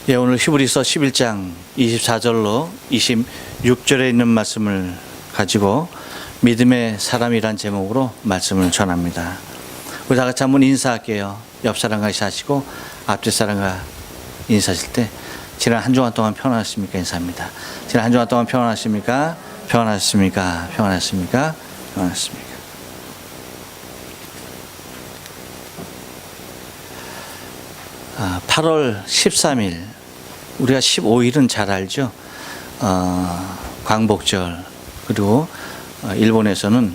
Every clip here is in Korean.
예, 오늘 히브리서 11장 24절로 26절에 있는 말씀을 가지고 믿음의 사람이란 제목으로 말씀을 전합니다. 우리 다 같이 한번 인사할게요. 옆 사람과 인사하시고 앞뒷 사람과 인사하실 때 지난 한 주간 동안 평안하셨습니까? 인사합니다. 지난 한 주간 동안 평안하십니까? 평안하셨습니까? 평안하셨습니까? 평안하셨습니까? 8월 13일, 우리가 15일은 잘 알죠. 광복절, 그리고 일본에서는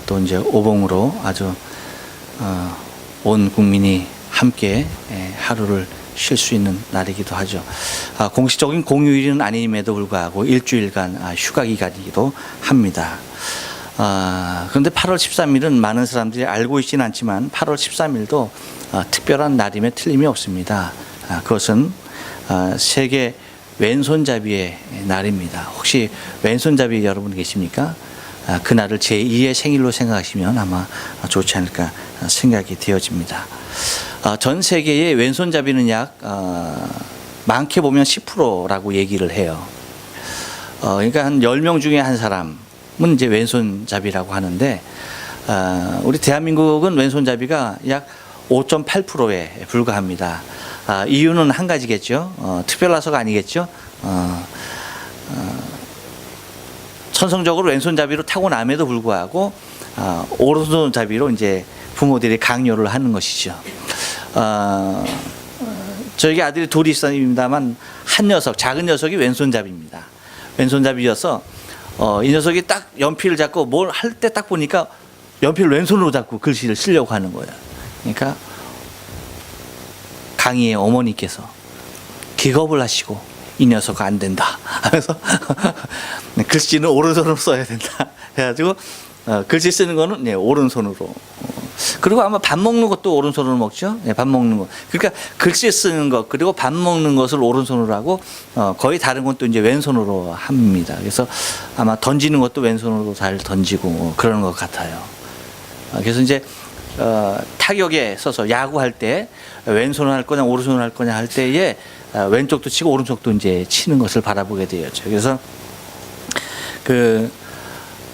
또 이제 오봉으로 아주 온 국민이 함께 하루를 쉴 수 있는 날이기도 하죠. 공식적인 공휴일은 아님에도 불구하고 일주일간 휴가 기간이기도 합니다. 그런데 8월 13일은 많은 사람들이 알고 있지는 않지만 8월 13일도 특별한 날임에 틀림이 없습니다. 그것은 세계 왼손잡이의 날입니다. 혹시 왼손잡이 여러분 계십니까? 그 날을 제2의 생일로 생각하시면 아마 좋지 않을까 생각이 되어집니다. 전 세계의 왼손잡이는 약 많게 보면 10%라고 얘기를 해요. 그러니까 한 10명 중에 한 사람은 이제 왼손잡이라고 하는데 우리 대한민국은 왼손잡이가 약 5.8%에 불과합니다. 이유는 한 가지겠죠. 특별해서가 아니겠죠. 천성적으로 왼손잡이로 타고남에도 불구하고 오른손잡이로 이제 부모들이 강요를 하는 것이죠. 저에게 아들이 둘이 있습니다만 한 녀석, 작은 녀석이 왼손잡이입니다. 왼손잡이여서 이 녀석이 딱 연필을 잡고 뭘 할 때 딱 보니까 연필을 왼손으로 잡고 글씨를 쓰려고 하는 거예요. 그러니까 강희의 어머니께서 기겁을 하시고 이 녀석 안 된다 하면서 글씨는 오른손으로 써야 된다 해가지고 글씨 쓰는 거는 오른손으로, 그리고 아마 밥 먹는 것도 오른손으로 먹죠. 밥 먹는 거, 그러니까 글씨 쓰는 것 그리고 밥 먹는 것을 오른손으로 하고 거의 다른 건 또 이제 왼손으로 합니다. 그래서 아마 던지는 것도 왼손으로 잘 던지고 그러는 것 같아요. 그래서 이제 타격에 서서 야구할 때 왼손을 할 거냐 오른손을 할 거냐 할 때에 왼쪽도 치고 오른쪽도 이제 치는 것을 바라보게 되었죠. 그래서 그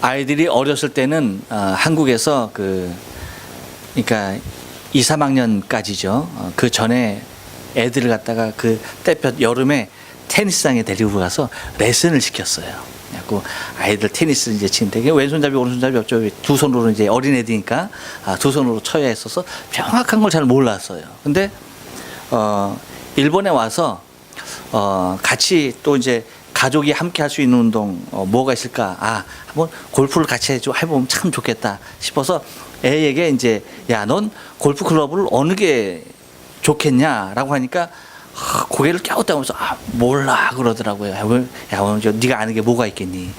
아이들이 어렸을 때는 한국에서 그러니까 2, 3학년까지죠. 그 전에 애들을 갖다가 그 때볕 여름에 테니스장에 데리고 가서 레슨을 시켰어요. 그래갖고 아이들 테니스 이제 치는데 왼손잡이 오른손잡이 옆쪽에 두 손으로 이제 어린애들이니까 두 손으로 쳐야 했어서 정확한 걸 잘 몰랐어요. 근데 일본에 와서 같이 또 이제 가족이 함께 할 수 있는 운동 뭐가 있을까? 한번 골프를 같이 해보면 참 좋겠다 싶어서 애에게 이제 야, 넌 골프 클럽을 어느 게 좋겠냐라고 하니까 고개를 갸웃하면서 몰라 그러더라고요. 야, 네가 아는 게 뭐가 있겠니?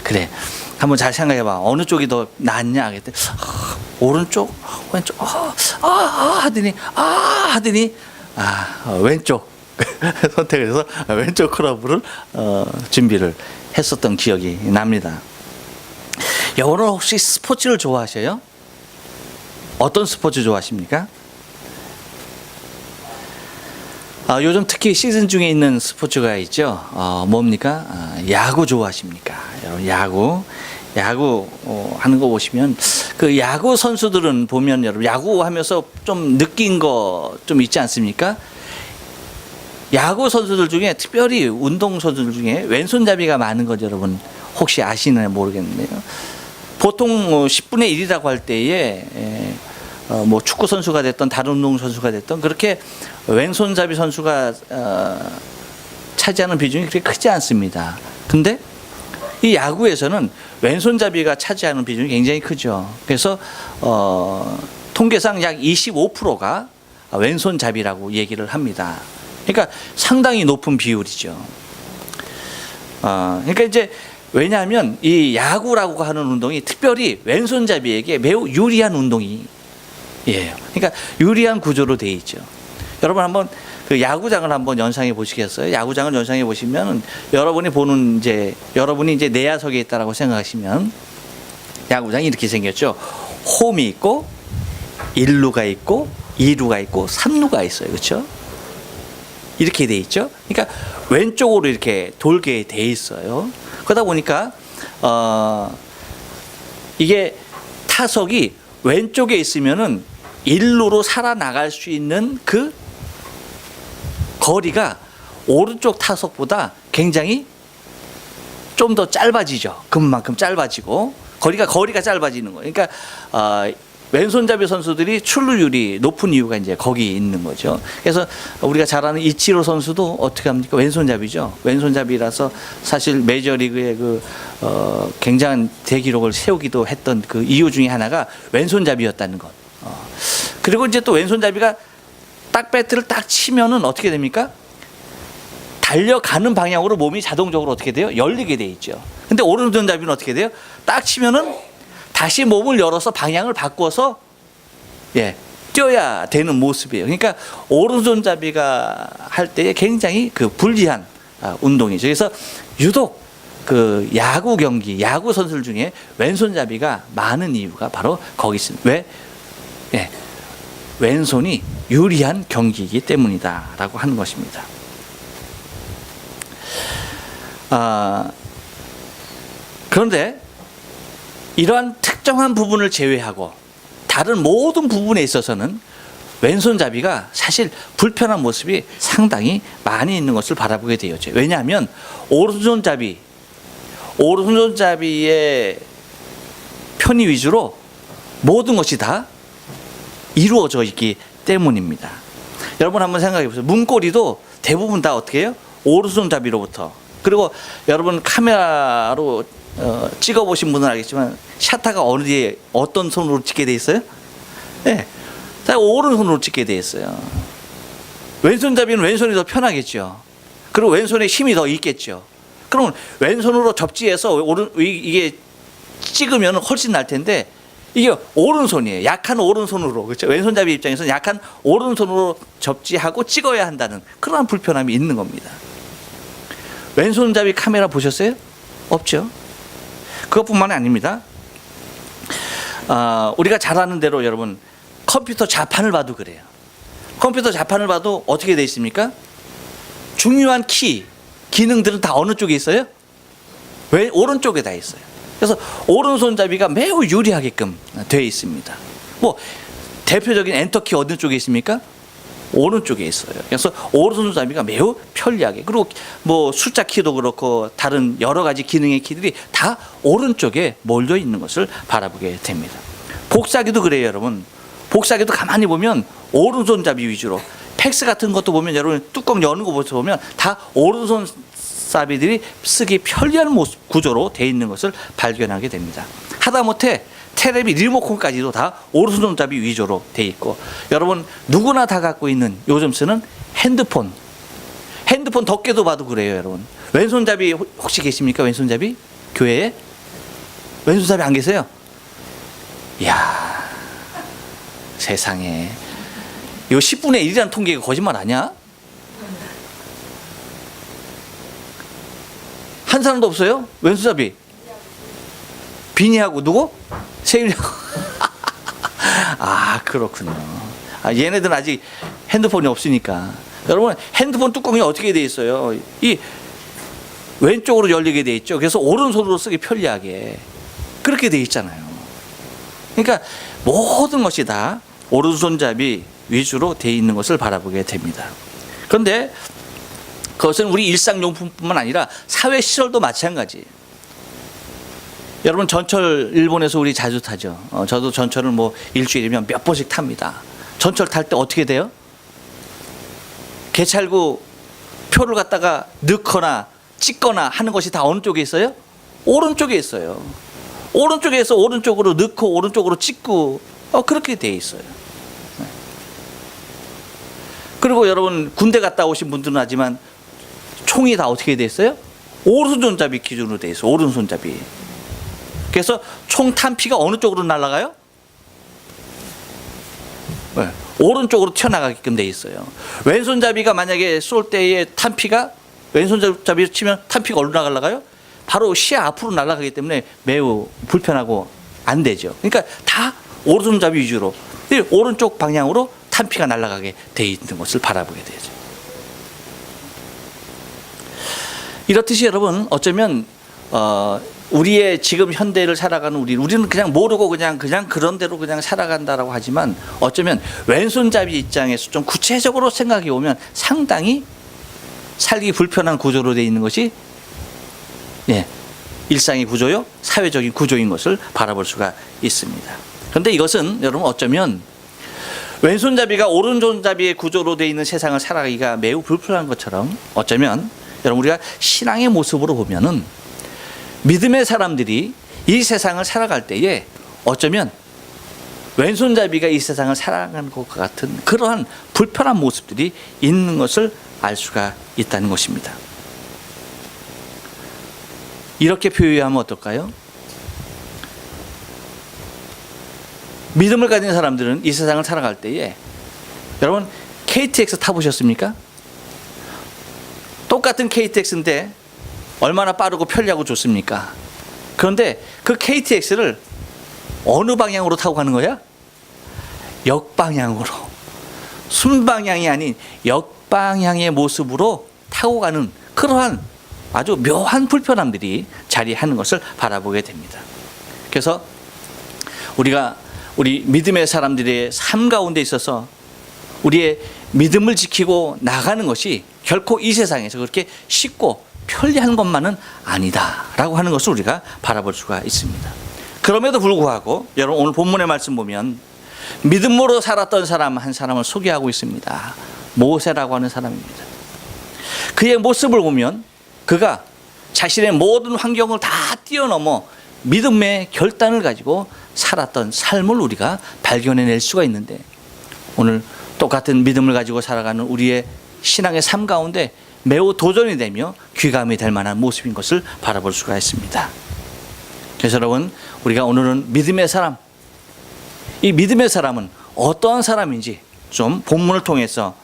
그래, 한번 잘 생각해봐. 어느 쪽이 더 낫냐? 그랬더니 오른쪽, 왼쪽, 하더니 왼쪽 선택을 해서 왼쪽 클럽을 준비를 했었던 기억이 납니다. 여러분 혹시 스포츠를 좋아하셔요? 어떤 스포츠 좋아하십니까? 요즘 특히 시즌 중에 있는 스포츠가 있죠. 뭡니까? 야구 좋아하십니까? 여러분 야구 하는 거 보시면 그 야구 선수들은 보면 여러분 야구 하면서 좀 느낀 거 좀 있지 않습니까? 야구 선수들 중에 특별히 운동 선수들 중에 왼손잡이가 많은 거 여러분 혹시 아시나요? 모르겠는데요. 보통 10분의 1이라고 할 때에 뭐 축구 선수가 됐던 다른 운동 선수가 됐던 그렇게 왼손잡이 선수가 차지하는 비중이 그렇게 크지 않습니다. 근데 이 야구에서는 왼손잡이가 차지하는 비중이 굉장히 크죠. 그래서 통계상 약 25%가 왼손잡이라고 얘기를 합니다. 그러니까 상당히 높은 비율이죠. 그러니까 이제 왜냐하면 이 야구라고 하는 운동이 특별히 왼손잡이에게 매우 유리한 운동이 그러니까 유리한 구조로 되어 있죠. 여러분 한번 그 야구장을 한번 연상해 보시겠어요? 야구장을 연상해 보시면 여러분이 이제 내야석에 있다라고 생각하시면 야구장이 이렇게 생겼죠. 홈이 있고 1루가 있고 2루가 있고 3루가 있어요. 그렇죠? 이렇게 돼 있죠. 그러니까 왼쪽으로 이렇게 돌게 돼 있어요. 그러다 보니까 이게 타석이 왼쪽에 있으면은 일루로 살아나갈 수 있는 그 거리가 오른쪽 타석보다 굉장히 좀 더 짧아지죠. 그만큼 짧아지고 거리가 짧아지는 거예요. 그러니까 왼손잡이 선수들이 출루율이 높은 이유가 이제 거기 있는 거죠. 그래서 우리가 잘 아는 이치로 선수도 어떻게 합니까? 왼손잡이죠. 왼손잡이라서 사실 메이저리그의 그 굉장한 대기록을 세우기도 했던 그 이유 중에 하나가 왼손잡이였다는 것. 그리고 이제 또 왼손잡이가 딱 배트를 딱 치면은 어떻게 됩니까? 달려가는 방향으로 몸이 자동적으로 어떻게 돼요? 열리게 돼 있죠. 근데 오른손잡이는 어떻게 돼요? 딱 치면은 다시 몸을 열어서 방향을 바꿔서 뛰어야 되는 모습이에요. 그러니까 오른손잡이가 할 때에 굉장히 그 불리한 운동이죠. 그래서 유독 그 야구 경기, 야구 선수들 중에 왼손잡이가 많은 이유가 바로 거기 있습니다. 왜? 왼손이 유리한 경기이기 때문이다라고 하는 것입니다. 그런데 이러한 특정한 부분을 제외하고 다른 모든 부분에 있어서는 왼손잡이가 사실 불편한 모습이 상당히 많이 있는 것을 바라보게 되었죠. 왜냐하면 오른손잡이의 편의 위주로 모든 것이 다 이루어져 있기 때문입니다. 여러분 한번 생각해 보세요. 문고리도 대부분 다 어떻게 해요? 오른손잡이로부터. 그리고 여러분 카메라로 찍어보신 분은 알겠지만 샤타가 어디에 어떤 손으로 찍게 돼 있어요? 다 오른손으로 찍게 돼 있어요. 왼손잡이는 왼손이 더 편하겠죠. 그리고 왼손에 힘이 더 있겠죠. 그러면 왼손으로 접지해서 이게 찍으면 훨씬 날 텐데 이게 오른손이에요. 약한 오른손으로. 그렇죠? 왼손잡이 입장에서는 약한 오른손으로 접지하고 찍어야 한다는 그러한 불편함이 있는 겁니다. 왼손잡이 카메라 보셨어요? 없죠. 그것뿐만이 아닙니다. 우리가 잘 아는 대로 여러분 컴퓨터 자판을 봐도 그래요. 컴퓨터 자판을 봐도 어떻게 돼 있습니까? 중요한 기능들은 다 어느 쪽에 있어요? 왜 오른쪽에 다 있어요. 그래서 오른손잡이가 매우 유리하게끔 되어 있습니다. 뭐 대표적인 엔터키 어느 쪽에 있습니까? 오른쪽에 있어요. 그래서 오른손잡이가 매우 편리하게, 그리고 뭐 숫자 키도 그렇고 다른 여러 가지 기능의 키들이 다 오른쪽에 몰려 있는 것을 바라보게 됩니다. 복사기도 그래요, 여러분. 복사기도 가만히 보면 오른손잡이 위주로, 팩스 같은 것도 보면 여러분 뚜껑 여는 거 보면 다 오른손잡이들이 쓰기 편리한 모습, 구조로 되어 있는 것을 발견하게 됩니다. 하다못해 테레비 리모컨까지도 다 오른손잡이 위주로 돼 있고, 여러분 누구나 다 갖고 있는 요즘 쓰는 핸드폰 덮개도 봐도 그래요, 여러분. 왼손잡이 혹시 계십니까? 왼손잡이? 교회에? 왼손잡이 안 계세요? 이야, 세상에. 이거 10분의 1이라는 통계가 거짓말 아니야? 한 사람도 없어요? 왼손잡이. 비니하고 누구? 세윤이하고. 아, 그렇군요. 얘네들은 아직 핸드폰이 없으니까. 여러분, 핸드폰 뚜껑이 어떻게 돼 있어요? 이 왼쪽으로 열리게 돼 있죠. 그래서 오른손으로 쓰기 편리하게 그렇게 돼 있잖아요. 그러니까 모든 것이 다 오른손잡이 위주로 돼 있는 것을 바라보게 됩니다. 그런데 그것은 우리 일상용품뿐만 아니라 사회시설도 마찬가지예요. 여러분 전철 일본에서 우리 자주 타죠. 저도 전철을 뭐 일주일이면 몇 번씩 탑니다. 전철 탈 때 어떻게 돼요? 개찰구 표를 갖다가 넣거나 찍거나 하는 것이 다 어느 쪽에 있어요? 오른쪽에 있어요. 오른쪽에서 오른쪽으로 넣고 오른쪽으로 찍고 그렇게 돼 있어요. 그리고 여러분 군대 갔다 오신 분들은 하지만 총이 다 어떻게 돼 있어요? 오른손잡이 기준으로 돼 있어요. 오른손잡이. 그래서 총 탄피가 어느 쪽으로 날아가요? 네. 오른쪽으로 튀어나가게끔 돼 있어요. 왼손잡이가 만약에 쏠 때의 탄피가 왼손잡이로 치면 탄피가 어디로 나가요? 바로 시야 앞으로 날아가기 때문에 매우 불편하고 안 되죠. 그러니까 다 오른손잡이 위주로 오른쪽 방향으로 탄피가 날아가게 돼 있는 것을 바라보게 되죠. 이렇듯이 여러분 어쩌면 우리의 지금 현대를 살아가는 우리는 그냥 모르고 그냥 그런 대로 그냥 살아간다라고 하지만 어쩌면 왼손잡이 입장에서 좀 구체적으로 생각해 보면 상당히 살기 불편한 구조로 되어 있는 것이 일상의 구조요, 사회적인 구조인 것을 바라볼 수가 있습니다. 그런데 이것은 여러분 어쩌면 왼손잡이가 오른손잡이의 구조로 되어 있는 세상을 살아가기가 매우 불편한 것처럼 어쩌면 여러분 우리가 신앙의 모습으로 보면은 믿음의 사람들이 이 세상을 살아갈 때에 어쩌면 왼손잡이가 이 세상을 살아가는 것과 같은 그러한 불편한 모습들이 있는 것을 알 수가 있다는 것입니다. 이렇게 표현하면 어떨까요? 믿음을 가진 사람들은 이 세상을 살아갈 때에 여러분 KTX 타보셨습니까? 똑같은 KTX인데 얼마나 빠르고 편리하고 좋습니까? 그런데 그 KTX를 어느 방향으로 타고 가는 거야? 역방향으로, 순방향이 아닌 역방향의 모습으로 타고 가는 그러한 아주 묘한 불편함들이 자리하는 것을 바라보게 됩니다. 그래서 우리 믿음의 사람들의 삶 가운데 있어서 우리의 믿음을 지키고 나가는 것이 결코 이 세상에서 그렇게 쉽고 편리한 것만은 아니다라고 하는 것을 우리가 바라볼 수가 있습니다. 그럼에도 불구하고 여러분 오늘 본문의 말씀 보면 믿음으로 살았던 사람 한 사람을 소개하고 있습니다. 모세라고 하는 사람입니다. 그의 모습을 보면 그가 자신의 모든 환경을 다 뛰어넘어 믿음의 결단을 가지고 살았던 삶을 우리가 발견해낼 수가 있는데 오늘 똑같은 믿음을 가지고 살아가는 우리의 신앙의 삶 가운데 매우 도전이 되며 귀감이 될 만한 모습인 것을 바라볼 수가 있습니다. 그래서 여러분 우리가 오늘은 믿음의 사람, 이 믿음의 사람은 어떠한 사람인지 좀 본문을 통해서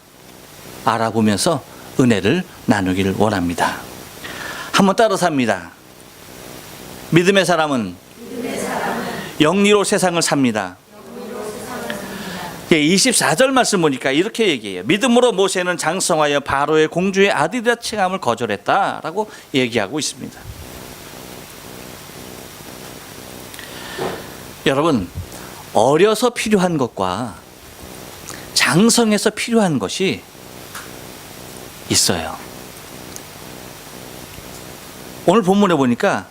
알아보면서 은혜를 나누기를 원합니다. 한번 따라서 합니다. 믿음의 사람은 영리로 세상을 삽니다. 24절 말씀 보니까 이렇게 얘기해요. 믿음으로 모세는 장성하여 바로의 공주의 아들이라 칭함을 거절했다라고 얘기하고 있습니다. 여러분 어려서 필요한 것과 장성해서 필요한 것이 있어요. 오늘 본문에 보니까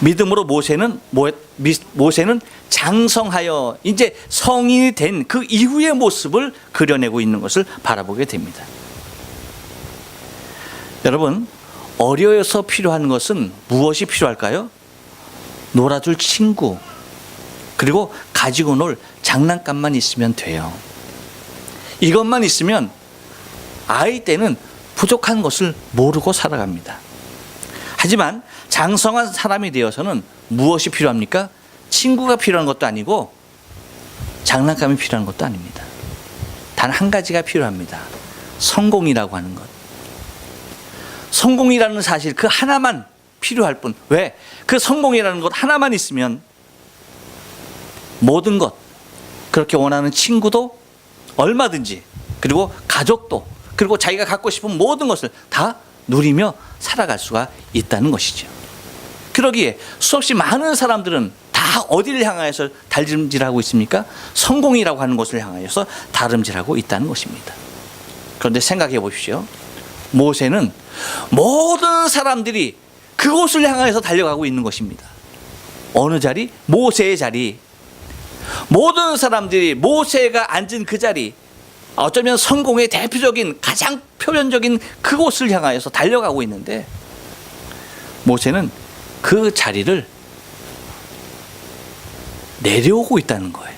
믿음으로 모세는 장성하여 이제 성인이 된 그 이후의 모습을 그려내고 있는 것을 바라보게 됩니다. 여러분 어려서 필요한 것은 무엇이 필요할까요? 놀아줄 친구 그리고 가지고 놀 장난감만 있으면 돼요. 이것만 있으면 아이 때는 부족한 것을 모르고 살아갑니다. 하지만 장성한 사람이 되어서는 무엇이 필요합니까? 친구가 필요한 것도 아니고 장난감이 필요한 것도 아닙니다. 단 한 가지가 필요합니다. 성공이라고 하는 것. 성공이라는 사실 그 하나만 필요할 뿐. 왜? 그 성공이라는 것 하나만 있으면 모든 것, 그렇게 원하는 친구도 얼마든지, 그리고 가족도, 그리고 자기가 갖고 싶은 모든 것을 다 누리며 살아갈 수가 있다는 것이죠. 그러기에 수없이 많은 사람들은 다 어디를 향하여서 달림질하고 있습니까? 성공이라고 하는 것을 향하여서 다름질하고 있다는 것입니다. 그런데 생각해 보십시오. 모세는 모든 사람들이 그곳을 향하여서 달려가고 있는 것입니다. 어느 자리? 모세의 자리. 모든 사람들이 모세가 앉은 그 자리, 어쩌면 성공의 대표적인 가장 표면적인 그곳을 향하여서 달려가고 있는데 모세는 그 자리를 내려오고 있다는 거예요.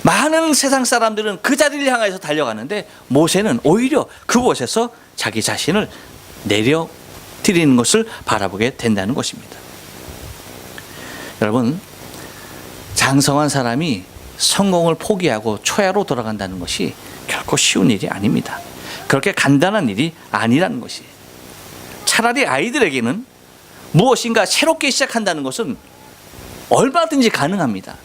많은 세상 사람들은 그 자리를 향해서 달려가는데 모세는 오히려 그곳에서 자기 자신을 내려드리는 것을 바라보게 된다는 것입니다. 여러분 장성한 사람이 성공을 포기하고 초야로 돌아간다는 것이 결코 쉬운 일이 아닙니다. 그렇게 간단한 일이 아니라는 것이. 차라리 아이들에게는 무엇인가 새롭게 시작한다는 것은 얼마든지 가능합니다.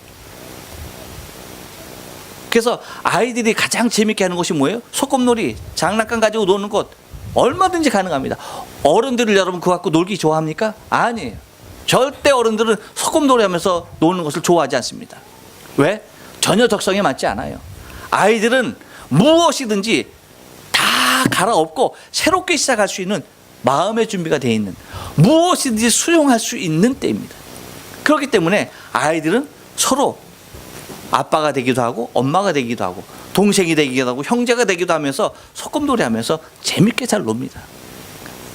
그래서 아이들이 가장 재밌게 하는 것이 뭐예요? 소꿉놀이, 장난감 가지고 노는 것. 얼마든지 가능합니다. 어른들을 여러분 그거 갖고 놀기 좋아합니까? 아니에요. 절대 어른들은 소꿉놀이 하면서 노는 것을 좋아하지 않습니다. 왜? 전혀 적성에 맞지 않아요. 아이들은 무엇이든지 다 갈아엎고 새롭게 시작할 수 있는 마음의 준비가 되어 있는, 무엇이든지 수용할 수 있는 때입니다. 그렇기 때문에 아이들은 서로 아빠가 되기도 하고 엄마가 되기도 하고 동생이 되기도 하고 형제가 되기도 하면서 소꿉놀이 하면서 재밌게 잘 놉니다.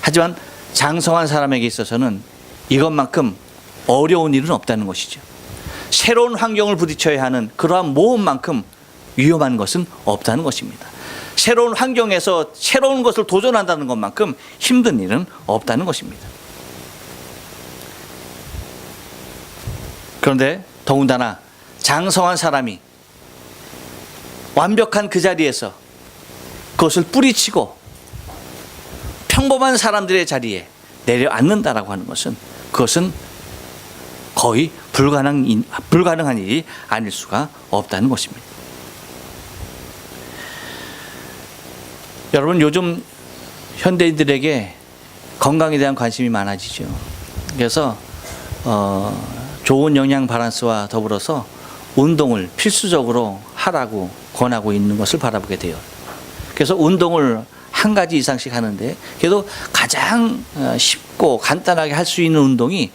하지만 장성한 사람에게 있어서는 이것만큼 어려운 일은 없다는 것이죠. 새로운 환경을 부딪혀야 하는 그러한 모험만큼 위험한 것은 없다는 것입니다. 새로운 환경에서 새로운 것을 도전한다는 것만큼 힘든 일은 없다는 것입니다. 그런데 더군다나 장성한 사람이 완벽한 그 자리에서 그것을 뿌리치고 평범한 사람들의 자리에 내려앉는다라고 하는 것은, 그것은 거의 불가능한 일이 아닐 수가 없다는 것입니다. 여러분, 요즘 현대인들에게 건강에 대한 관심이 많아지죠. 그래서 좋은 영양 밸런스와 더불어서 운동을 필수적으로 하라고 권하고 있는 것을 바라보게 돼요. 그래서 운동을 한 가지 이상씩 하는데, 그래도 가장 쉽고 간단하게 할 수 있는 운동이,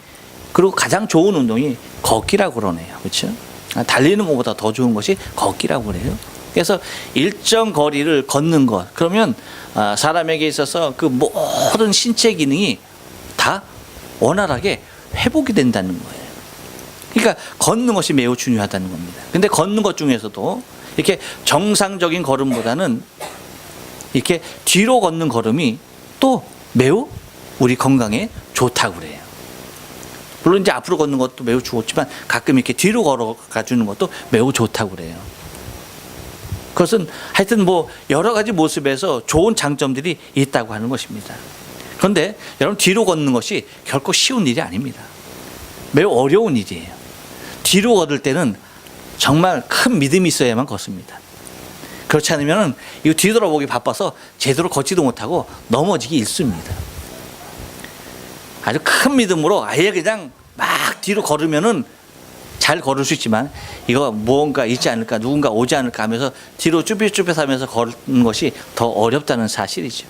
그리고 가장 좋은 운동이 걷기라고 그러네요. 그렇죠? 달리는 것보다 더 좋은 것이 걷기라고 그래요. 그래서 일정 거리를 걷는 것, 그러면 사람에게 있어서 그 모든 신체 기능이 다 원활하게 회복이 된다는 거예요. 그러니까 걷는 것이 매우 중요하다는 겁니다. 근데 걷는 것 중에서도 이렇게 정상적인 걸음보다는 이렇게 뒤로 걷는 걸음이 또 매우 우리 건강에 좋다고 그래요. 물론 이제 앞으로 걷는 것도 매우 좋지만 가끔 이렇게 뒤로 걸어가 주는 것도 매우 좋다고 그래요. 그것은 하여튼 뭐 여러 가지 모습에서 좋은 장점들이 있다고 하는 것입니다. 그런데 여러분, 뒤로 걷는 것이 결코 쉬운 일이 아닙니다. 매우 어려운 일이에요. 뒤로 걷을 때는 정말 큰 믿음이 있어야만 걷습니다. 그렇지 않으면 이거 뒤돌아보기 바빠서 제대로 걷지도 못하고 넘어지기 일쑤입니다. 아주 큰 믿음으로 아예 그냥 막 뒤로 걸으면은 잘 걸을 수 있지만, 이거 무언가 있지 않을까, 누군가 오지 않을까 하면서 뒤로 쭈뼛쭈뼛 하면서 걷는 것이 더 어렵다는 사실이죠.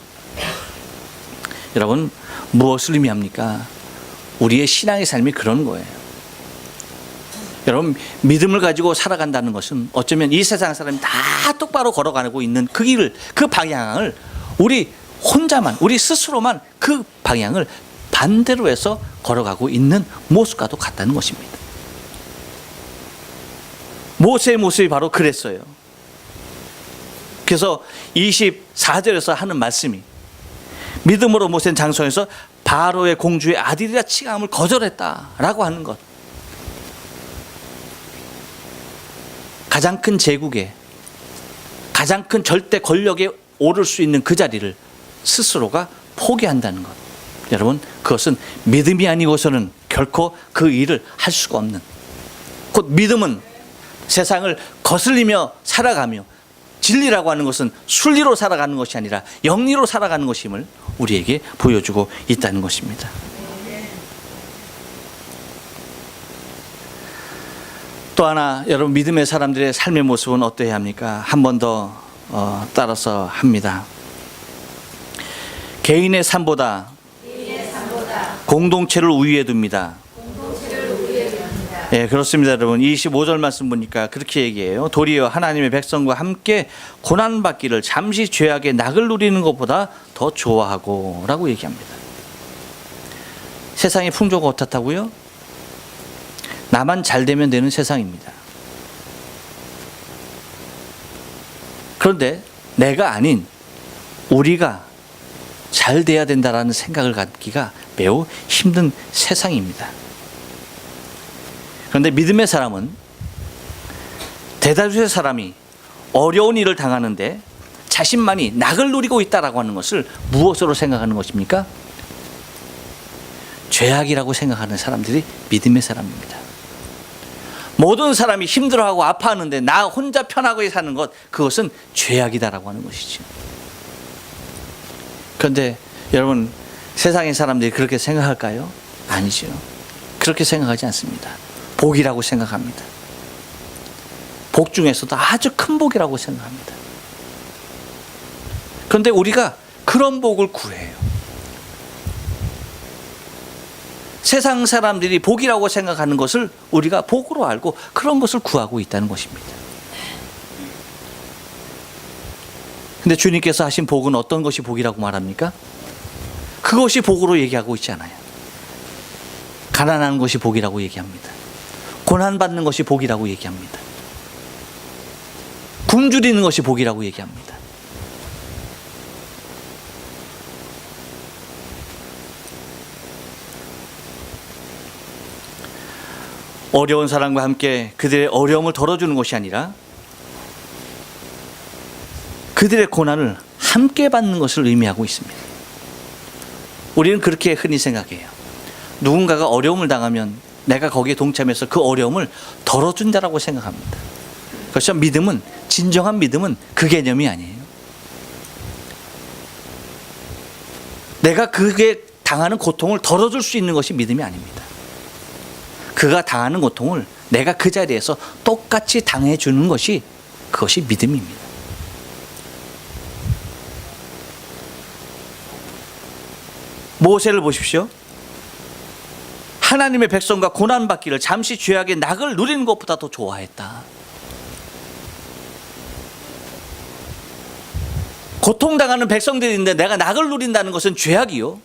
여러분, 무엇을 의미합니까? 우리의 신앙의 삶이 그런 거예요. 여러분, 믿음을 가지고 살아간다는 것은 어쩌면 이 세상 사람이 다 똑바로 걸어가고 있는 그 길을, 그 방향을 우리 혼자만, 우리 스스로만 그 방향을 반대로 해서 걸어가고 있는 모습과도 같다는 것입니다. 모세의 모습이 바로 그랬어요. 그래서 24절에서 하는 말씀이, 믿음으로 모세는 장성해서 바로의 공주의 아들이라 칭함을 거절했다라고 하는 것. 가장 큰 제국에, 가장 큰 절대 권력에 오를 수 있는 그 자리를 스스로가 포기한다는 것. 여러분, 그것은 믿음이 아니고서는 결코 그 일을 할 수가 없는, 곧 믿음은 세상을 거슬리며 살아가며, 진리라고 하는 것은 순리로 살아가는 것이 아니라 영리로 살아가는 것임을 우리에게 보여주고 있다는 것입니다. 또 하나, 여러분, 믿음의 사람들의 삶의 모습은 어떠해야 합니까? 한 번 더 따라서 합니다. 개인의 삶보다 공동체를 우위에 둡니다. 예, 그렇습니다, 여러분. 25절 말씀 보니까 그렇게 얘기해요. 도리어 하나님의 백성과 함께 고난받기를 잠시 죄악의 낙을 누리는 것보다 더 좋아하고 라고 얘기합니다. 세상의 풍조가 어떻다고요? 나만 잘 되면 되는 세상입니다. 그런데 내가 아닌 우리가 잘 돼야 된다라는 생각을 갖기가 매우 힘든 세상입니다. 그런데 믿음의 사람은, 대다수의 사람이 어려운 일을 당하는데 자신만이 낙을 누리고 있다라고 하는 것을 무엇으로 생각하는 것입니까? 죄악이라고 생각하는 사람들이 믿음의 사람입니다. 모든 사람이 힘들어하고 아파하는데 나 혼자 편하게 사는 것, 그것은 죄악이다라고 하는 것이죠. 그런데 여러분, 세상의 사람들이 그렇게 생각할까요? 아니죠. 그렇게 생각하지 않습니다. 복이라고 생각합니다. 복 중에서도 아주 큰 복이라고 생각합니다. 그런데 우리가 그런 복을 구해요. 세상 사람들이 복이라고 생각하는 것을 우리가 복으로 알고 그런 것을 구하고 있다는 것입니다. 근데 주님께서 하신 복은 어떤 것이 복이라고 말합니까? 그것이 복으로 얘기하고 있지 않아요. 가난한 것이 복이라고 얘기합니다. 고난받는 것이 복이라고 얘기합니다. 굶주리는 것이 복이라고 얘기합니다. 어려운 사람과 함께 그들의 어려움을 덜어주는 것이 아니라 그들의 고난을 함께 받는 것을 의미하고 있습니다. 우리는 그렇게 흔히 생각해요. 누군가가 어려움을 당하면 내가 거기에 동참해서 그 어려움을 덜어준다라고 생각합니다. 그렇죠? 믿음은, 진정한 믿음은 그 개념이 아니에요. 내가 그게 당하는 고통을 덜어줄 수 있는 것이 믿음이 아닙니다. 그가 당하는 고통을 내가 그 자리에서 똑같이 당해주는 것이, 그것이 믿음입니다. 모세를 보십시오. 하나님의 백성과 고난받기를 잠시 죄악의 낙을 누리는 것보다 더 좋아했다. 고통당하는 백성들인데 내가 낙을 누린다는 것은 죄악이요.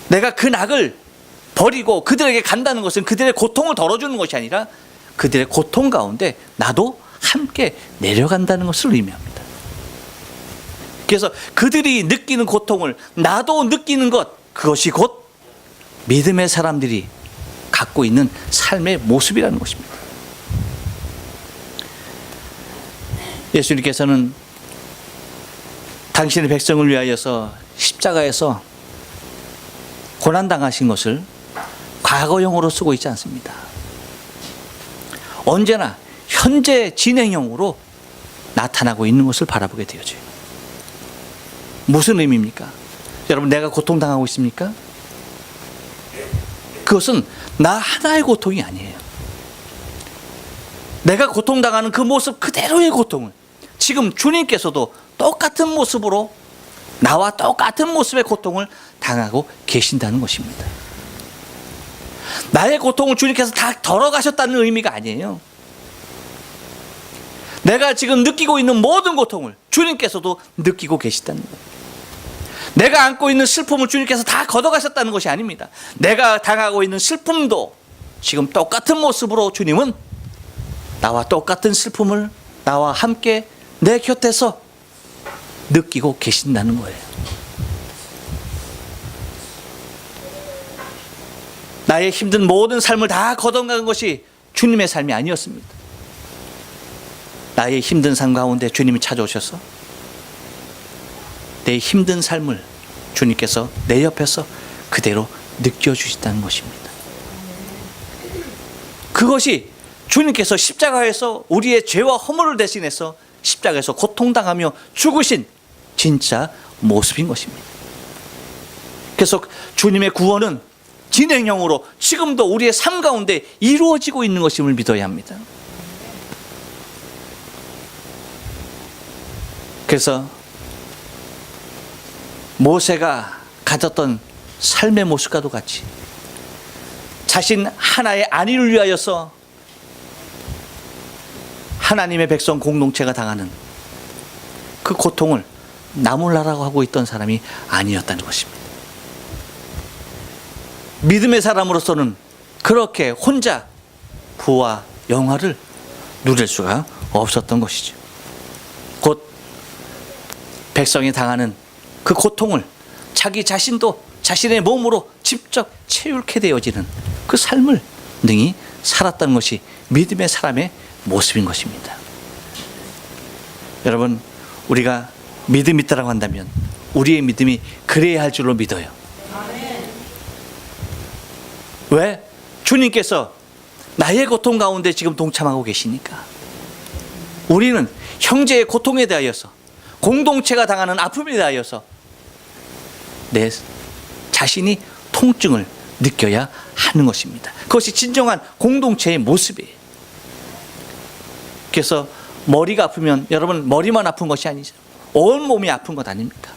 내가 그 낙을 버리고 그들에게 간다는 것은 그들의 고통을 덜어주는 것이 아니라 그들의 고통 가운데 나도 함께 내려간다는 것을 의미합니다. 그래서 그들이 느끼는 고통을 나도 느끼는 것, 그것이 곧 믿음의 사람들이 갖고 있는 삶의 모습이라는 것입니다. 예수님께서는 당신의 백성을 위하여서 십자가에서 고난당하신 것을 과거형으로 쓰고 있지 않습니다. 언제나 현재 진행형으로 나타나고 있는 것을 바라보게 되어져요. 무슨 의미입니까? 여러분, 내가 고통당하고 있습니까? 그것은 나 하나의 고통이 아니에요. 내가 고통당하는 그 모습 그대로의 고통을 지금 주님께서도 똑같은 모습으로 나와 똑같은 모습의 고통을 당하고 계신다는 것입니다. 나의 고통을 주님께서 다 덜어가셨다는 의미가 아니에요. 내가 지금 느끼고 있는 모든 고통을 주님께서도 느끼고 계시다는 거예요. 내가 안고 있는 슬픔을 주님께서 다 걷어가셨다는 것이 아닙니다. 내가 당하고 있는 슬픔도 지금 똑같은 모습으로 주님은 나와 똑같은 슬픔을 나와 함께 내 곁에서 느끼고 계신다는 거예요. 나의 힘든 모든 삶을 다 걷어간 것이 주님의 삶이 아니었습니다. 나의 힘든 삶 가운데 주님이 찾아오셔서 내 힘든 삶을 주님께서 내 옆에서 그대로 느껴주시다는 것입니다. 그것이 주님께서 십자가에서 우리의 죄와 허물을 대신해서 십자가에서 고통당하며 죽으신 진짜 모습인 것입니다. 그래서 주님의 구원은 진행형으로 지금도 우리의 삶 가운데 이루어지고 있는 것임을 믿어야 합니다. 그래서 모세가 가졌던 삶의 모습과도 같이 자신 하나의 안위를 위하여서 하나님의 백성 공동체가 당하는 그 고통을 나몰라라고 하고 있던 사람이 아니었다는 것입니다. 믿음의 사람으로서는 그렇게 혼자 부와 영화를 누릴 수가 없었던 것이죠. 곧 백성이 당하는 그 고통을 자기 자신도 자신의 몸으로 직접 체휼케 되어지는 그 삶을 능히 살았다는 것이 믿음의 사람의 모습인 것입니다. 여러분, 우리가 믿음이 있다고 한다면 우리의 믿음이 그래야 할 줄로 믿어요. 왜? 주님께서 나의 고통 가운데 지금 동참하고 계시니까. 우리는 형제의 고통에 대하여서 공동체가 당하는 아픔에 대하여서 내 자신이 통증을 느껴야 하는 것입니다. 그것이 진정한 공동체의 모습이에요. 그래서 머리가 아프면 여러분 머리만 아픈 것이 아니죠. 온 몸이 아픈 것 아닙니까?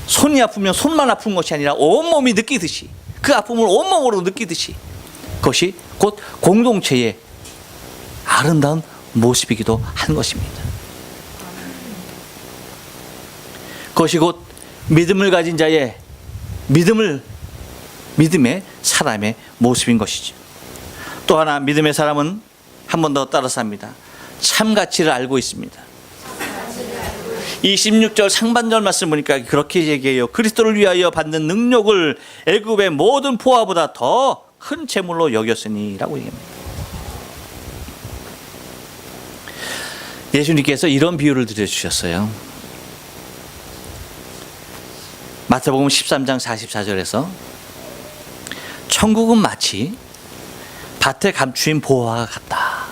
손이 아프면 손만 아픈 것이 아니라 온몸이 느끼듯이, 그 아픔을 온몸으로 느끼듯이, 그것이 곧 공동체의 아름다운 모습이기도 한 것입니다. 그것이 곧 믿음을 가진 자의 믿음의 사람의 모습인 것이죠. 또 하나 믿음의 사람은 한 번 더 따라서 합니다. 참 가치를 알고 있습니다. 26절 상반절 말씀 보니까 그렇게 얘기해요. 그리스도를 위하여 받는 능력을 애굽의 모든 포화보다 더 큰 재물로 여겼으니 라고 얘기합니다. 예수님께서 이런 비유를 들려주셨어요. 마태복음 13장 44절에서 천국은 마치 밭에 감추인 보화와 같다.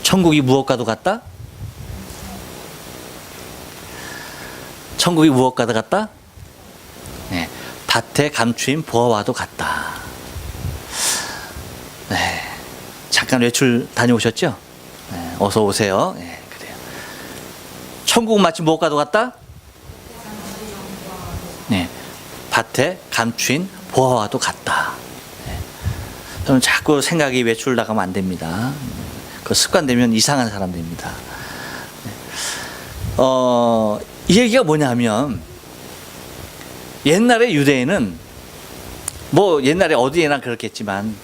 천국이 무엇과도 같다? 천국이 무엇과도 같다? 네, 밭에 감추인 보화와도 같다. 네, 잠깐 외출 다녀오셨죠? 네, 어서 오세요. 네, 그래요. 천국은 마치 무엇과도 같다? 네, 밭에 감추인 보화와도 같다. 네. 저는 자꾸 생각이 외출 나가면 안 됩니다. 그 습관되면 이상한 사람 됩니다. 네. 이 얘기가 뭐냐면 옛날에 유대인은 뭐 옛날에 어디에나 그렇겠지만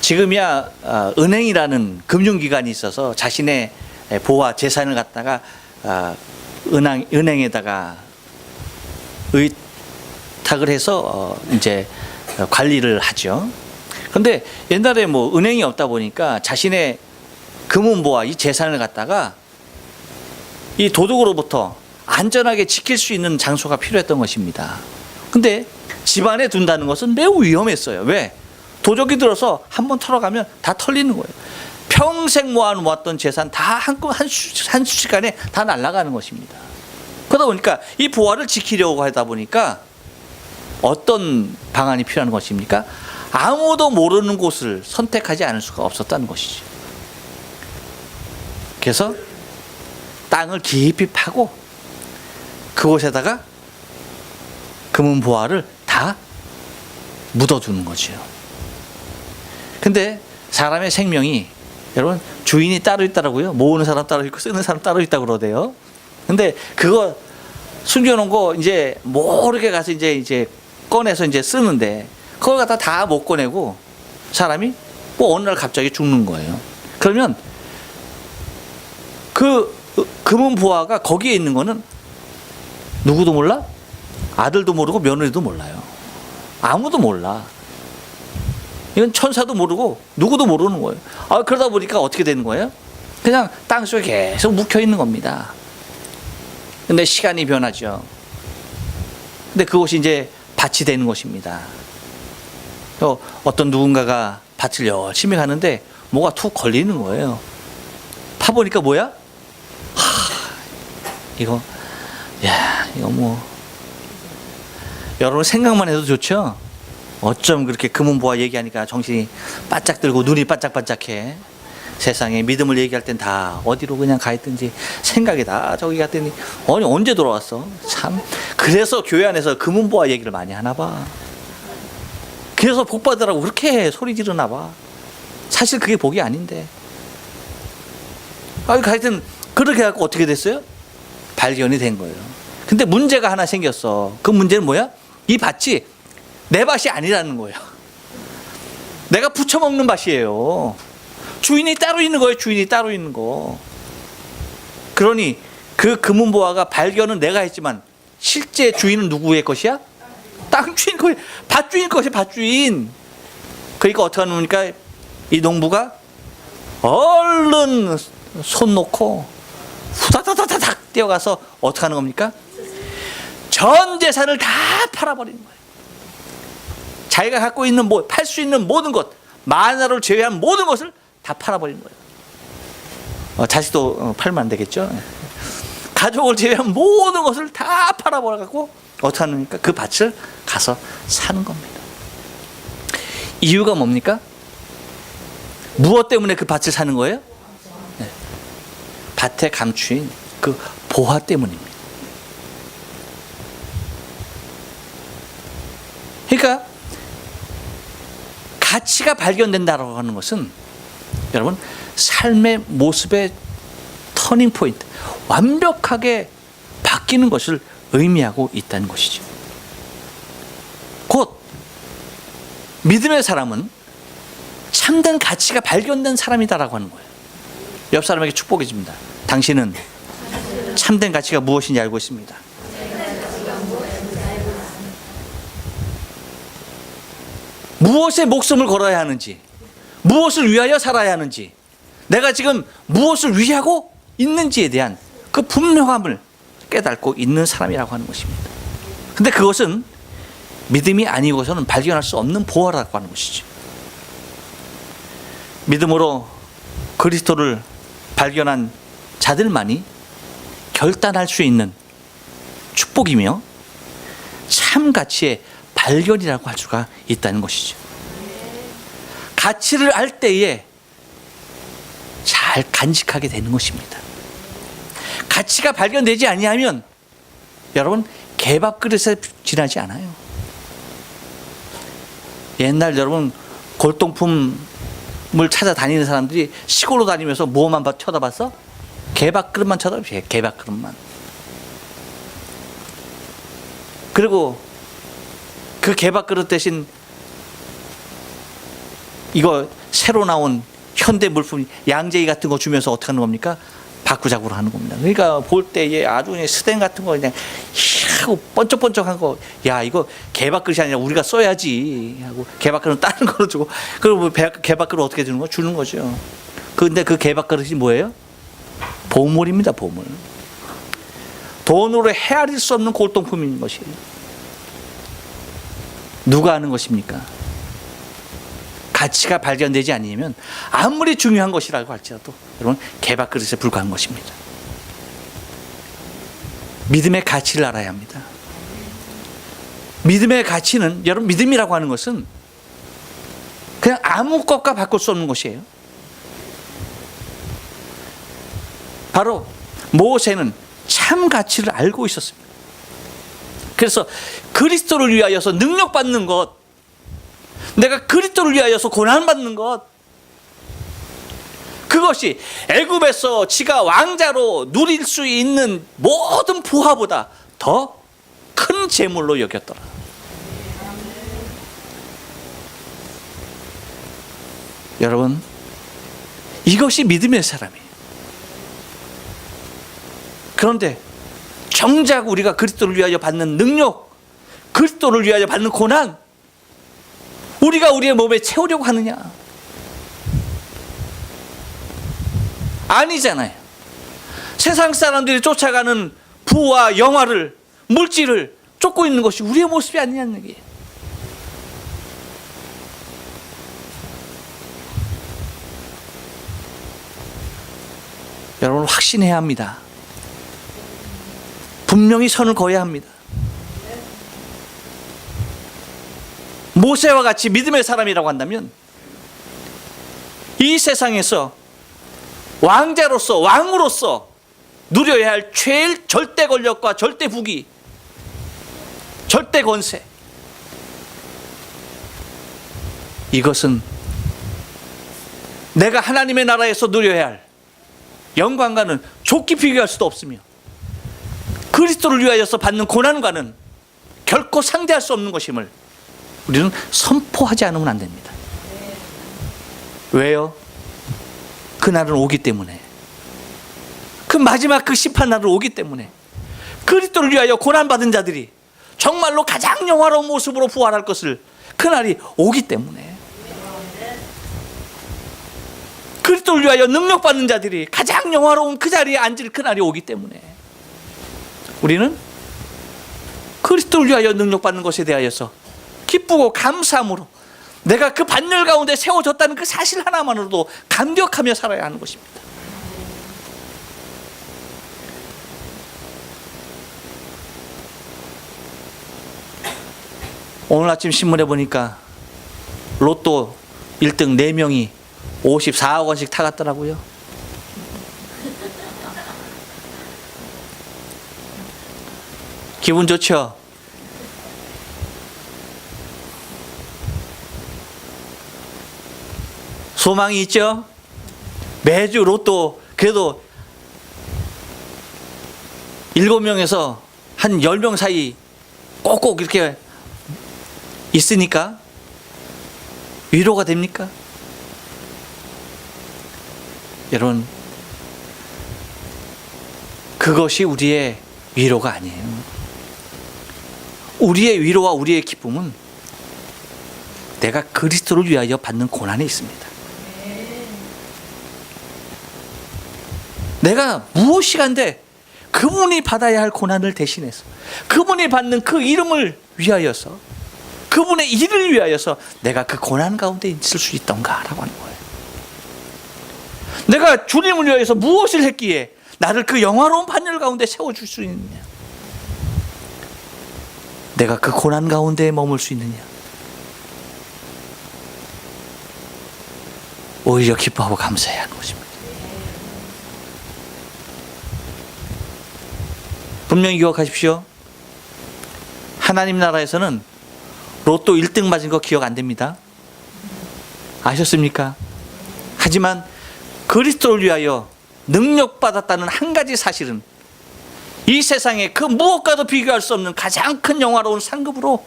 지금이야 은행이라는 금융기관이 있어서 자신의 보화 재산을 갖다가 은행에다가 의탁을 해서 이제 관리를 하죠. 그런데 옛날에 뭐 은행이 없다 보니까 자신의 금은보화 이 재산을 갖다가 이 도둑으로부터 안전하게 지킬 수 있는 장소가 필요했던 것입니다. 근데 집안에 둔다는 것은 매우 위험했어요. 왜? 도적이 들어서 한번 털어가면 다 털리는 거예요. 평생 모아놓았던 재산 다 한순간에 다 날아가는 것입니다. 그러다 보니까 이 보화를 지키려고 하다 보니까 어떤 방안이 필요한 것입니까? 아무도 모르는 곳을 선택하지 않을 수가 없었다는 것이죠. 그래서 땅을 깊이 파고 그곳에다가 금은 보화를 다 묻어두는 거죠. 근데 사람의 생명이 여러분 주인이 따로 있더라고요. 모으는 사람 따로 있고 쓰는 사람 따로 있다고 그러대요. 근데 그거 숨겨놓은 거 이제 모르게 가서 이제 꺼내서 이제 쓰는데 그걸 갖다 다 못 꺼내고 사람이 뭐 어느 날 갑자기 죽는 거예요. 그러면 그 금은 보화가 거기에 있는 거는 누구도 몰라? 아들도 모르고 며느리도 몰라요. 아무도 몰라. 이건 천사도 모르고 누구도 모르는 거예요. 그러다 보니까 어떻게 되는 거예요? 그냥 땅속에 계속 묵혀 있는 겁니다. 근데 시간이 변하죠. 근데 그것이 이제 밭이 되는 것입니다. 또 어떤 누군가가 밭을 열심히 가는데 뭐가 툭 걸리는 거예요. 파보니까 뭐야? 이거 뭐 여러분 생각만 해도 좋죠? 어쩜 그렇게 금은보화 얘기하니까 정신이 바짝 들고 눈이 반짝반짝해. 세상에 믿음을 얘기할 땐 다 어디로 그냥 가 있든지 생각이 다 저기 갔더니 아니 언제 돌아왔어? 참 그래서 교회 안에서 금은보화 얘기를 많이 하나 봐. 그래서 복 받으라고 그렇게 소리 지르나 봐. 사실 그게 복이 아닌데. 하여튼 그렇게 해갖고 어떻게 됐어요? 발견이 된 거예요. 근데 문제가 하나 생겼어. 그 문제는 뭐야? 이 밭이 내 밭이 아니라는 거예요. 내가 부쳐먹는 밭이에요. 주인이 따로 있는 거예요. 주인이 따로 있는 거. 그러니 그 금은보화가 발견은 내가 했지만 실제 주인은 누구의 것이야? 땅 주인 거예요. 밭 주인 것이 밭 주인. 그러니까 어떻게 하니까 이 농부가 얼른 손 놓고 후다다다닥 뛰어가서 어떻게 하는 겁니까? 전 재산을 다 팔아버리는 거예요. 자기가 갖고 있는 팔 수 있는 모든 것, 마누라를 제외한 모든 것을 다 팔아버리는 거예요. 자식도 팔면 안 되겠죠. 가족을 제외한 모든 것을 다 팔아버려갖고 어떻게 하니까 그 밭을 가서 사는 겁니다. 이유가 뭡니까? 무엇 때문에 그 밭을 사는 거예요? 네. 밭에 감추인 그 보화 때문입니다. 그러니까 가치가 발견된다고 하는 것은 여러분 삶의 모습의 터닝 포인트, 완벽하게 바뀌는 것을 의미하고 있다는 것이죠. 곧 믿음의 사람은 참된 가치가 발견된 사람이다라고 하는 거예요. 옆 사람에게 축복해 줍니다. 당신은 참된 가치가 무엇인지 알고 있습니다. 무엇에 목숨을 걸어야 하는지, 무엇을 위하여 살아야 하는지, 내가 지금 무엇을 위하고 있는지에 대한 그 분명함을 깨닫고 있는 사람이라고 하는 것입니다. 근데 그것은 믿음이 아니고서는 발견할 수 없는 보화라고 하는 것이죠. 믿음으로 그리스도를 발견한 자들만이 결단할 수 있는 축복이며 참 가치의 발견이라고 할 수가 있다는 것이죠. 가치를 알 때에 잘 간직하게 되는 것입니다. 가치가 발견되지 아니하면 여러분 개밥 그릇에 지나지 않아요. 옛날 여러분 골동품을 찾아다니는 사람들이 시골로 다니면서 뭐만 쳐다봤어? 개밥 그릇만 쳐다봤어요. 개밥 그릇만. 그리고 그 개밥 그릇 대신 이거 새로 나온 현대 물품 양재기 같은 거 주면서 어떻게 하는 겁니까? 바꾸자고로 하는 겁니다. 그러니까 볼 때에 아주 그냥 스텐 같은 거 그냥 하고 번쩍번쩍한 거, 야 이거 개밥 그릇이 아니라 우리가 써야지 하고 개밥 그릇 다른 거로 주고, 그리고 개밥 그릇 어떻게 주는 거? 주는 거죠. 근데 그 개밥 그릇이 뭐예요? 보물입니다. 보물. 돈으로 헤아릴 수 없는 골동품인 것이에요. 누가 아는 것입니까? 가치가 발견되지 않으면 아무리 중요한 것이라고 할지라도 여러분 개밥 그릇에 불과한 것입니다. 믿음의 가치를 알아야 합니다. 믿음의 가치는, 여러분 믿음이라고 하는 것은 그냥 아무 것과 바꿀 수 없는 것이에요. 바로 모세는 참 가치를 알고 있었습니다. 그래서 그리스도를 위하여서 능력받는 것, 내가 그리스도를 위하여서 고난받는 것, 그것이 애굽에서 지가 왕자로 누릴 수 있는 모든 부하보다 더 큰 재물로 여겼더라. 여러분, 이것이 믿음의 사람이에요. 그런데 정작 우리가 그리스도를 위하여 받는 능력, 그리스도를 위하여 받는 고난, 우리가 우리의 몸에 채우려고 하느냐? 아니잖아요. 세상 사람들이 쫓아가는 부와 영화를, 물질을 쫓고 있는 것이 우리의 모습이 아니냐는 얘기예요. 여러분 확신해야 합니다. 분명히 선을 그어야 합니다. 모세와 같이 믿음의 사람이라고 한다면 이 세상에서 왕자로서, 왕으로서 누려야 할 제일 절대 권력과 절대 부귀, 절대 권세, 이것은 내가 하나님의 나라에서 누려야 할 영광과는 좋게 비교할 수도 없으며 그리스도를 위하여서 받는 고난과는 결코 상대할 수 없는 것임을 우리는 선포하지 않으면 안 됩니다. 왜요? 그날은 오기 때문에, 그 마지막 그 심판날은 오기 때문에, 그리스도를 위하여 고난받은 자들이 정말로 가장 영화로운 모습으로 부활할 것을, 그날이 오기 때문에, 그리스도를 위하여 능력받는 자들이 가장 영화로운 그 자리에 앉을 그날이 오기 때문에 우리는 그리스도를 위하여 능력받는 것에 대하여서 기쁘고 감사함으로 내가 그 반열 가운데 세워졌다는 그 사실 하나만으로도 감격하며 살아야 하는 것입니다. 오늘 아침 신문에 보니까 로또 1등 4명이 54억 원씩 타갔더라고요. 기분 좋죠? 소망이 있죠? 매주 로또 그래도 7명에서 한 10명 사이 꼭꼭 이렇게 있으니까 위로가 됩니까? 여러분, 그것이 우리의 위로가 아니에요. 우리의 위로와 우리의 기쁨은 내가 그리스도를 위하여 받는 고난에 있습니다. 내가 무엇이간데 그분이 받아야 할 고난을 대신해서 그분이 받는 그 이름을 위하여서 그분의 일을 위하여서 내가 그 고난 가운데 있을 수 있던가라고 하는 거예요. 내가 주님을 위하여서 무엇을 했기에 나를 그 영화로운 판결 가운데 세워줄 수 있느냐, 내가 그 고난 가운데 머물 수 있느냐, 오히려 기뻐하고 감사해야 하는 것입니다. 분명히 기억하십시오. 하나님 나라에서는 로또 1등 맞은 거 기억 안 됩니다. 아셨습니까? 하지만 그리스도를 위하여 능력받았다는 한 가지 사실은 이 세상에 그 무엇과도 비교할 수 없는 가장 큰 영화로운 상급으로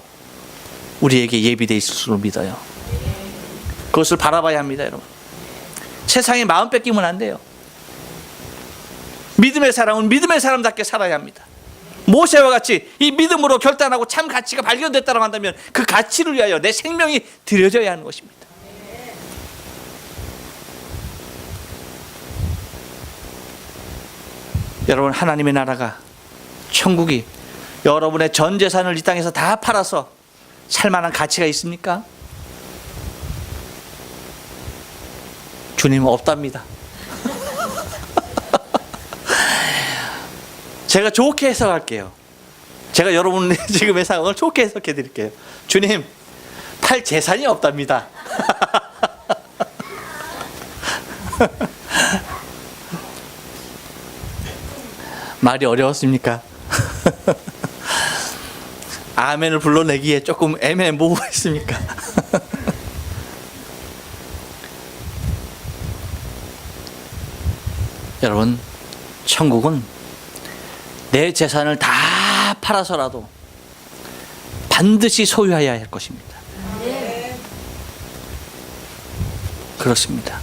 우리에게 예비되어 있을 줄로 믿어요. 그것을 바라봐야 합니다, 여러분. 세상에 마음 뺏기면 안 돼요. 믿음의 사람은 믿음의 사람답게 살아야 합니다. 모세와 같이 이 믿음으로 결단하고 참 가치가 발견됐다고 한다면 그 가치를 위하여 내 생명이 드려져야 하는 것입니다. 여러분, 하나님의 나라가, 천국이 여러분의 전 재산을 이 땅에서 다 팔아서 살 만한 가치가 있습니까? 주님은 없답니다. 제가 좋게 해석할게요. 제가 여러분 지금의 상황을 좋게 해석해 드릴게요. 주님, 팔 재산이 없답니다. 말이 어려웠습니까? 아멘을 불러내기에 조금 애매모호했습니까? 여러분, 천국은 내 재산을 다 팔아서라도 반드시 소유해야 할 것입니다. 그렇습니다.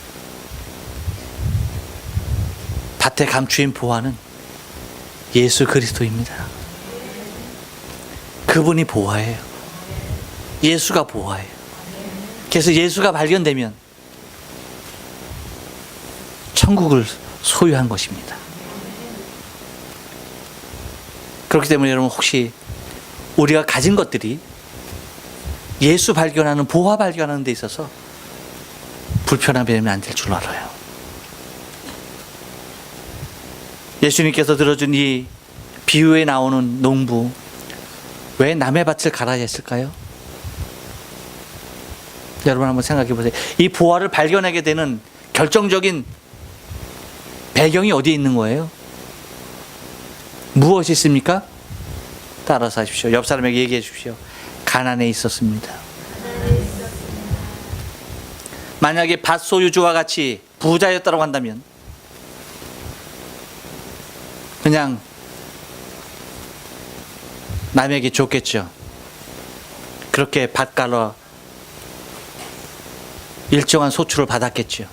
밭에 감추인 보화는 예수 그리스도입니다. 그분이 보화예요. 예수가 보화예요. 그래서 예수가 발견되면 천국을 소유한 것입니다. 그렇기 때문에 여러분, 혹시 우리가 가진 것들이 예수 발견하는, 보화 발견하는 데 있어서 불편하면 안 될 줄 알아요. 예수님께서 들어준 이 비유에 나오는 농부, 왜 남의 밭을 갈아야 했을까요? 여러분 한번 생각해 보세요. 이 보화를 발견하게 되는 결정적인 배경이 어디에 있는 거예요? 무엇이 있습니까? 따라서 하십시오. 옆 사람에게 얘기해 주십시오. 가난에 있었습니다. 만약에 밭 소유주와 같이 부자였다고 한다면 그냥 남에게 줬겠죠. 그렇게 밭 갈아 일정한 소출을 받았겠죠.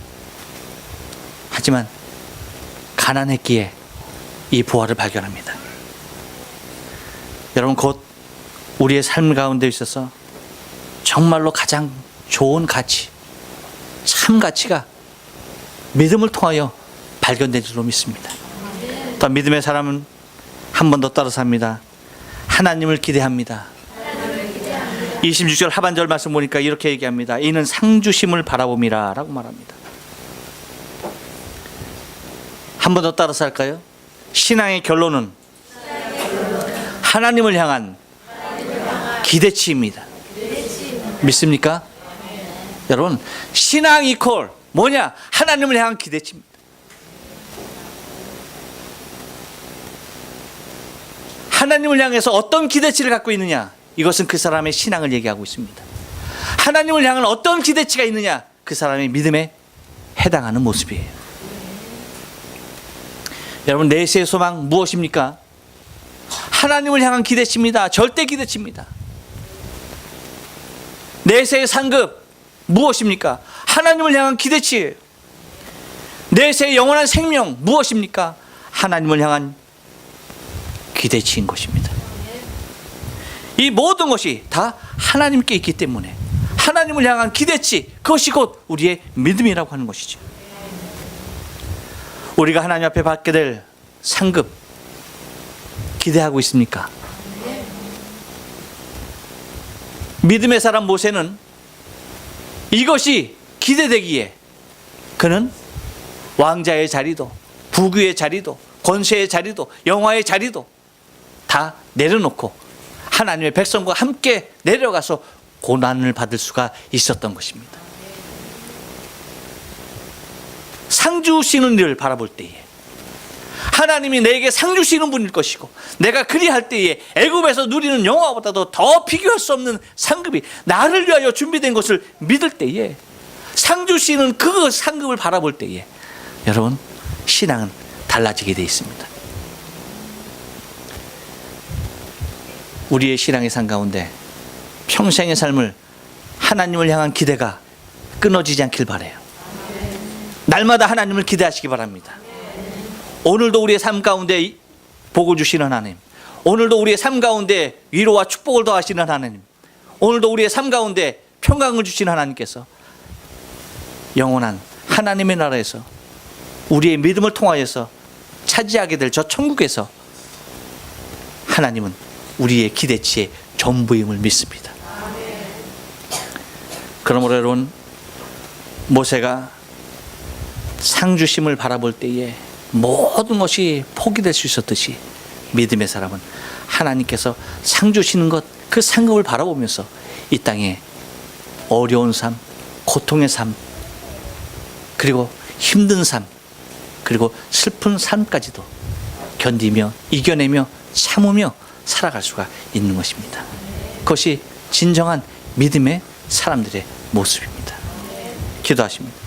하지만 가난했기에 이 보화를 발견합니다. 여러분, 곧 우리의 삶 가운데 있어서 정말로 가장 좋은 가치, 참 가치가 믿음을 통하여 발견된 줄로 믿습니다. 또 믿음의 사람은 한 번 더 따라서 합니다. 하나님을 기대합니다. 26절 하반절 말씀 보니까 이렇게 얘기합니다. 이는 상주심을 바라봄이라 라고 말합니다. 한 번 더 따라서 할까요? 신앙의 결론은 하나님을 향한 기대치입니다. 믿습니까? 여러분, 신앙 이퀄 뭐냐? 하나님을 향한 기대치입니다. 하나님을 향해서 어떤 기대치를 갖고 있느냐? 이것은 그 사람의 신앙을 얘기하고 있습니다. 하나님을 향한 어떤 기대치가 있느냐? 그 사람의 믿음에 해당하는 모습이에요. 여러분, 내세의 소망 무엇입니까? 하나님을 향한 기대치입니다. 절대 기대치입니다. 내세의 상급 무엇입니까? 하나님을 향한 기대치예요. 내세의 영원한 생명 무엇입니까? 하나님을 향한 기대치인 것입니다. 이 모든 것이 다 하나님께 있기 때문에 하나님을 향한 기대치, 그것이 곧 우리의 믿음이라고 하는 것이죠. 우리가 하나님 앞에 받게 될 상급 기대하고 있습니까? 믿음의 사람 모세는 이것이 기대되기에 그는 왕자의 자리도, 부귀의 자리도, 권세의 자리도, 영화의 자리도 다 내려놓고 하나님의 백성과 함께 내려가서 고난을 받을 수가 있었던 것입니다. 상 주시는 일을 바라볼 때에 하나님이 내게 상 주시는 분일 것이고, 내가 그리할 때에 애굽에서 누리는 영화보다도 더 비교할 수 없는 상급이 나를 위하여 준비된 것을 믿을 때에, 상 주시는 그 상급을 바라볼 때에 여러분, 신앙은 달라지게 되어 있습니다. 우리의 신앙의 삶 가운데 평생의 삶을 하나님을 향한 기대가 끊어지지 않길 바라요. 날마다 하나님을 기대하시기 바랍니다. 오늘도 우리의 삶 가운데 복을 주시는 하나님, 오늘도 우리의 삶 가운데 위로와 축복을 더하시는 하나님, 오늘도 우리의 삶 가운데 평강을 주시는 하나님께서 영원한 하나님의 나라에서 우리의 믿음을 통하여서 차지하게 될 저 천국에서 하나님은 우리의 기대치의 전부임을 믿습니다. 그러므로 여러분, 모세가 상 주심을 바라볼 때에 모든 것이 포기될 수 있었듯이 믿음의 사람은 하나님께서 상 주시는 것, 그 상급을 바라보면서 이 땅에 어려운 삶, 고통의 삶, 그리고 힘든 삶, 그리고 슬픈 삶까지도 견디며 이겨내며 참으며 살아갈 수가 있는 것입니다. 그것이 진정한 믿음의 사람들의 모습입니다. 기도하십니다.